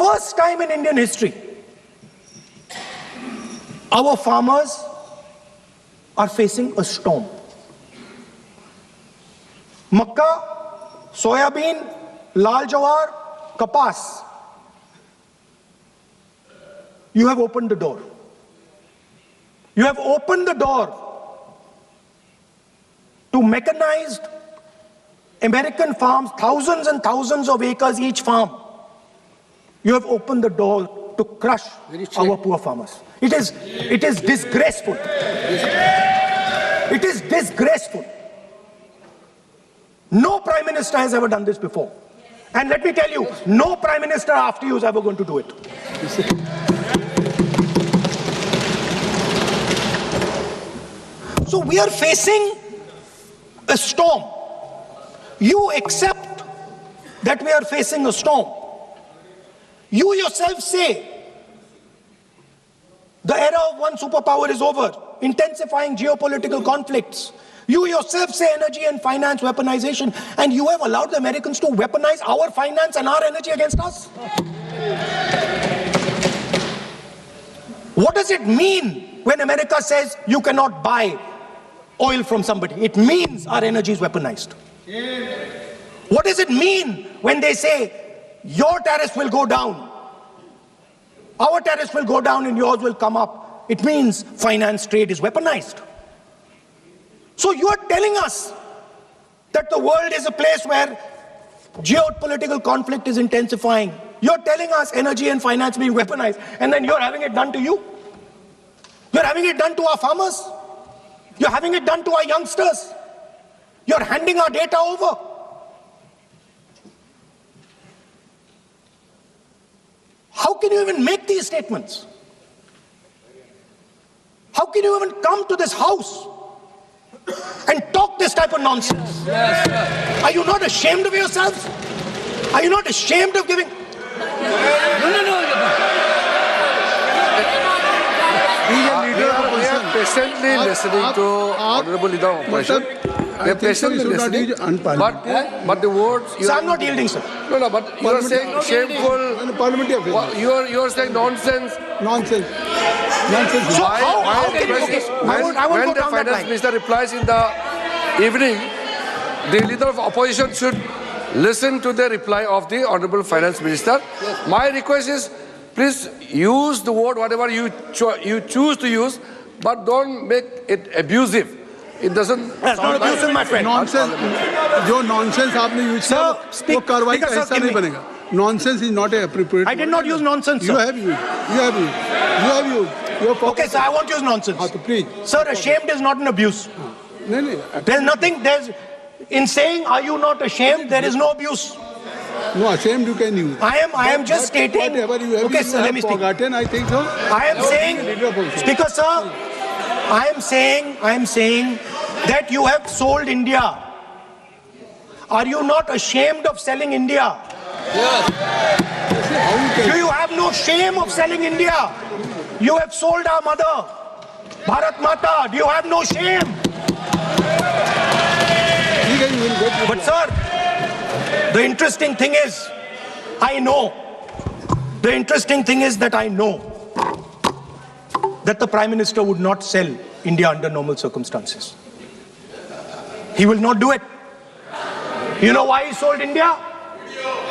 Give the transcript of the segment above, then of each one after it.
first time in Indian history, our farmers are facing a storm. Makka, soybean, lal jawar, kapas. You have opened the door. You have opened the door to mechanized American farms, thousands and thousands of acres each farm. You have opened the door to crush our poor farmers. It is disgraceful. It is disgraceful. No Prime Minister has ever done this before. And let me tell you, no Prime Minister after you is ever going to do it. So we are facing a storm. You accept that we are facing a storm. You yourself say the era of one superpower is over, intensifying geopolitical conflicts. You yourself say energy and finance weaponization, and you have allowed the Americans to weaponize our finance and our energy against us. What does it mean when America says you cannot buy oil from somebody? It means our energy is weaponized. What does it mean when they say your tariffs will go down, our tariffs will go down and yours will come up? It means finance trade is weaponized. So you are telling us that the world is a place where geopolitical conflict is intensifying. You're telling us energy and finance being weaponized, and then you're having it done to you. You're having it done to our farmers. You're having it done to our youngsters. You're handing our data over. How can you even make these statements? How can you even come to this house and talk this type of nonsense? Are you not ashamed of yourselves? Are you not ashamed of giving? Patiently listening to Honorable Leader of Opposition. We are patiently listening. But the words. So I'm not yielding, sir. No, but you are saying shameful. You are saying nonsense. Nonsense. So how can you? When the Finance Minister replies in the evening, the Leader of Opposition should listen to the reply of the Honorable Finance Minister. My request is, please use the word whatever you choose to use, but don't make it abusive. It doesn't. That's not abusive, my friend. Nonsense. जो nonsense आपने use किया वो कार्रवाई का हिस्सा नहीं बनेगा. Nonsense is not appropriate. I did not use nonsense, sir. You have used. Okay, sir, I won't use nonsense. Please. Sir, ashamed is not an abuse. There's nothing. In saying, are you not ashamed? There is no abuse. No, ashamed you can use. I am just stating. Whatever you have, okay, sir, let me speak. Forgotten, I think so. I am saying, Speaker, sir, I am saying that you have sold India. Are you not ashamed of selling India? Yes. Do you have no shame of selling India? You have sold our mother, Bharat Mata. Do you have no shame? But sir, the interesting thing is, I know that the Prime Minister would not sell India under normal circumstances. He will not do it. You know why he sold India?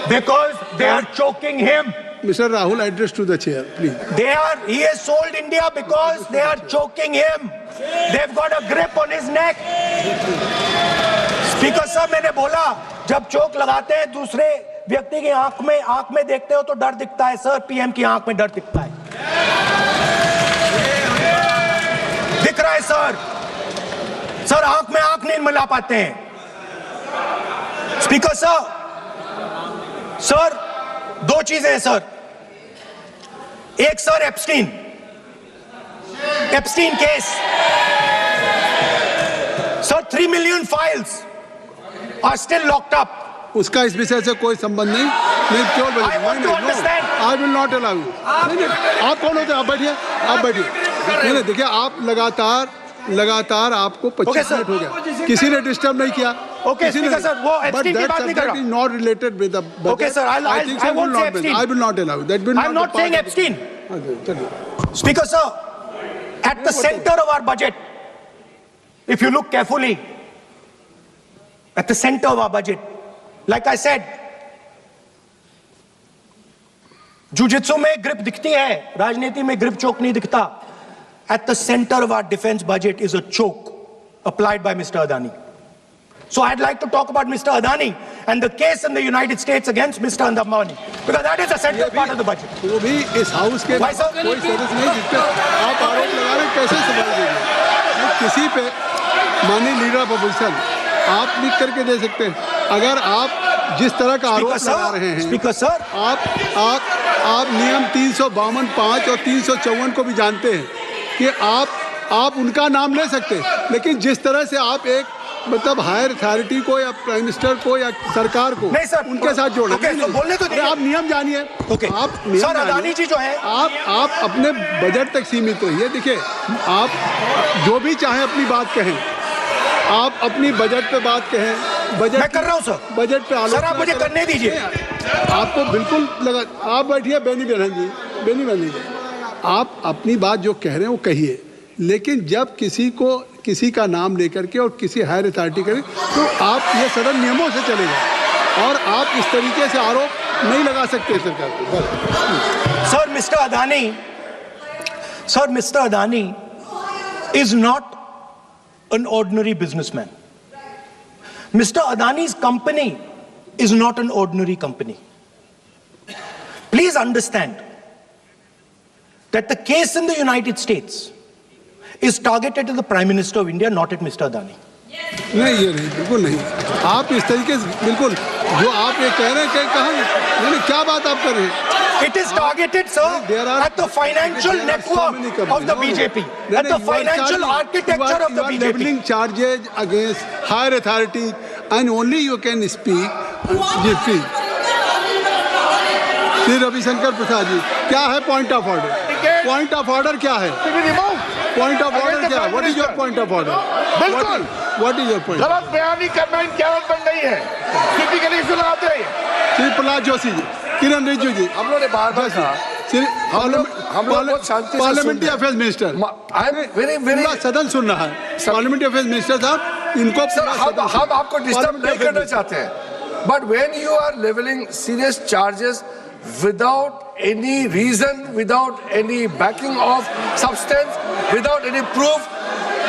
Because they are choking him. Mr. Rahul, address to the chair, please. He has sold India because they are choking him. They've got a grip on his neck. Speaker साहब, मैंने बोला जब चोक लगाते हैं दूसरे व्यक्ति की आंख में देखते हो तो डर दिखता है. सर, पीएम की आंख में डर दिखता है. दिख रहा है सर. सर, आंख में आंख नहीं मिला पाते हैं. स्पीकर सर, दो चीजें हैं सर. एक sir Epstein case. Sir, 3 million files are still locked up. उसका इस विषय से कोई संबंध नहीं. मैं क्यों बोलूं? I want to understand. I will not allow you. आप कौन होते हैं? आप बैठिए. नहीं, देखिए आप लगातार आपको 25 मिनट हो गया. किसी ने डिस्टर्ब नहीं किया. Okay, Speaker sir, वो Epstein की बात नहीं कर रहा. But that subject is not related with the budget. Okay, sir, I think so I won't will say not be. Epstein. I will not allow. That will I'm not not be saying part of the- Epstein. Okay, चलिए. Speaker sir, at the center of our budget, if you look carefully, at the center of our budget, like I said, jujitsu में grip दिखती है, राजनीति में grip choke नहीं दिखता. At the center of our defense budget is a choke applied by Mr. Adani. So I'd like to talk about Mr. Adani and the case in the United States against Mr. Ambani, because that is a central part of the budget. वो भी इस house के Why, sir? कोई सदस्य नहीं जिस पे आप आरोप लगा रहे हैं, कैसे सवाल देंगे? ये किसी पे माननीय लीडर ऑफ अपोजिशन आप लिख करके दे सकते हैं. अगर आप जिस तरह का आरोप लगा रहे हैं, Speaker sir, आप नियम 352, 5 और 354 को भी जानते हैं कि आप उनका नाम ले सकते हैं, लेकिन जिस तरह से आप एक मतलब हायर अथॉरिटी को या प्राइम मिनिस्टर को या सरकार को नहीं सर, उनके साथ जोड़े. ओके, तो बोलने तो दीजिए. आप नियम जानिए. ओके. आप नियम सर, जानिए. अदानी जी जो है, आप अपने बजट तक सीमित रहिए. देखिए, आप जो भी चाहे अपनी बात कहें, आप अपनी बजट पे बात कहें. बजट मैं कर रहा हूं सर. बजट पे आलोचना सर, आप मुझे करें. करने दीजिए. आपको बिल्कुल लगा. आप बैठिए बेनी बहन जी, बेनी बहन जी, आप अपनी बात जो कह रहे हैं वो कहिए, लेकिन जब किसी का नाम लेकर के और किसी हायर अथॉरिटी करें तो आप ये सदन नियमों से चलेगा और आप इस तरीके से आरोप नहीं लगा सकते सरकार को. Sir, Mr. Adani is not an ordinary businessman. Mr. Adani's company is not an ordinary company. Please understand that the case in the United States is targeted at the Prime Minister of India, not at Mr. Adani. नहीं, ये नहीं, बिल्कुल नहीं. आप इस तरीके से बिल्कुल जो आप ये कह रहे हैं कि कहाँ नहीं, क्या बात आप कर रहे हैं? It is targeted, sir, at the financial network of the BJP, at the financial architecture of the You are BJP. leveling charges against higher authority and only you can speak. Ji, please. Shri Ravishankar प्रसाद जी, क्या है point of order? Point of order क्या है? Point of order क्या है? What is your point of order? बिल्कुल. What is your point? गलत बयानी करना इनकी आदत बन गई है. टिपिकली इशू लगाते हैं. श्री प्रहलाद जोशी जी, किरण रिजिजू जी, हम लोगों ने बार-बार कहा, श्री हम लोग बहुत शांति से parliamentary affairs minister, I am very पूरा सदन सुन रहा है. पार्लियामेंट्री अफेयर्स मिनिस्टर साहब, इनको सर, हम आपको डिस्टर्ब नहीं करना चाहते हैं, but when you are levelling serious charges without any reason, without any backing of substance, without any proof,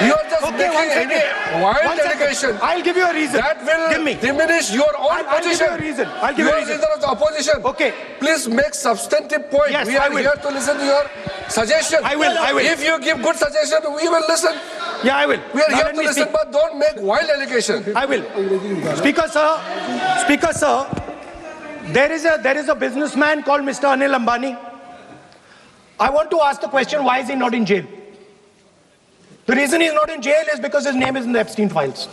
you are just Okay, one making any second. wild One second. allegation. I'll give you a reason. That will Give me. diminish your own I'll give you position. a reason. I'll give you a are reason. leader of the opposition. Okay. Please make substantive point. Yes, We I are will. here to listen to your suggestion. I will. If you give good suggestion, we will listen. Yeah, I will. We are Now here let to me listen, speak. but don't make wild allegation. I will. Speaker sir, there is a businessman called Mr. Anil Ambani. I want to ask the question, why is he not in jail? The reason he's not in jail is because his name is in the Epstein files.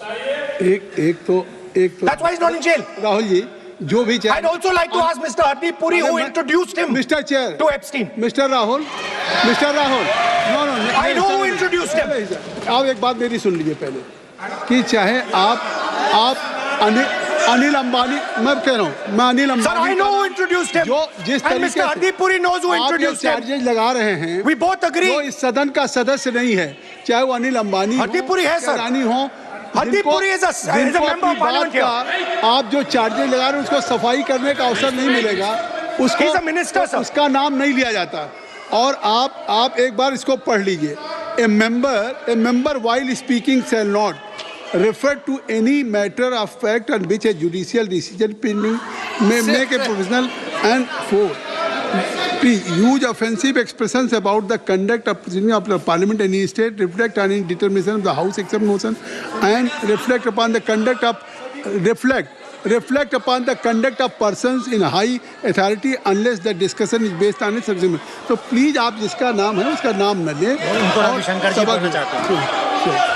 एक तो That's why he's not in jail. Rahul ji, जो भी चाहे. I'd also like to ask Mr. Hardeep Puri, who introduced him mister chair to Epstein. Mister Rahul, no I know who introduced him. आप एक बात मेरी सुन लीजिए पहले, कि चाहे आप अनिल अंबानी, मैं कह रहा हूँ, मैं Anil Sir, Ambani I know who introduced him. जो जिस And तरीके Mr. Hardeep Puri knows who आप जो introduced him. चार्जेज लगा रहे हैं, We both agree. जो इस सदन का सदस्य नहीं है, चाहे वो अनिल अंबानी हरदीप पुरी है, सर. रानी हो, Hardeep Puri is a member of parliament here. आप जो चार्जेज लगा रहे हैं उसको सफाई करने का अवसर नहीं मिलेगा, उसको He's a minister, sir. उसका नाम नहीं लिया जाता. और आप एक बार इसको पढ़ लीजिए. A member while speaking shall not refer to any matter of fact on which a judicial decision pending may make a provisional and for. Please use offensive expressions about the conduct of proceeding of the parliament in any state, reflect on any determination of the house except motion, and reflect upon the conduct of persons in high authority unless the discussion is based on a subject. So please आप जिसका नाम है उसका नाम न लें. उनको रविशंकर जी बोलना चाहते हैं.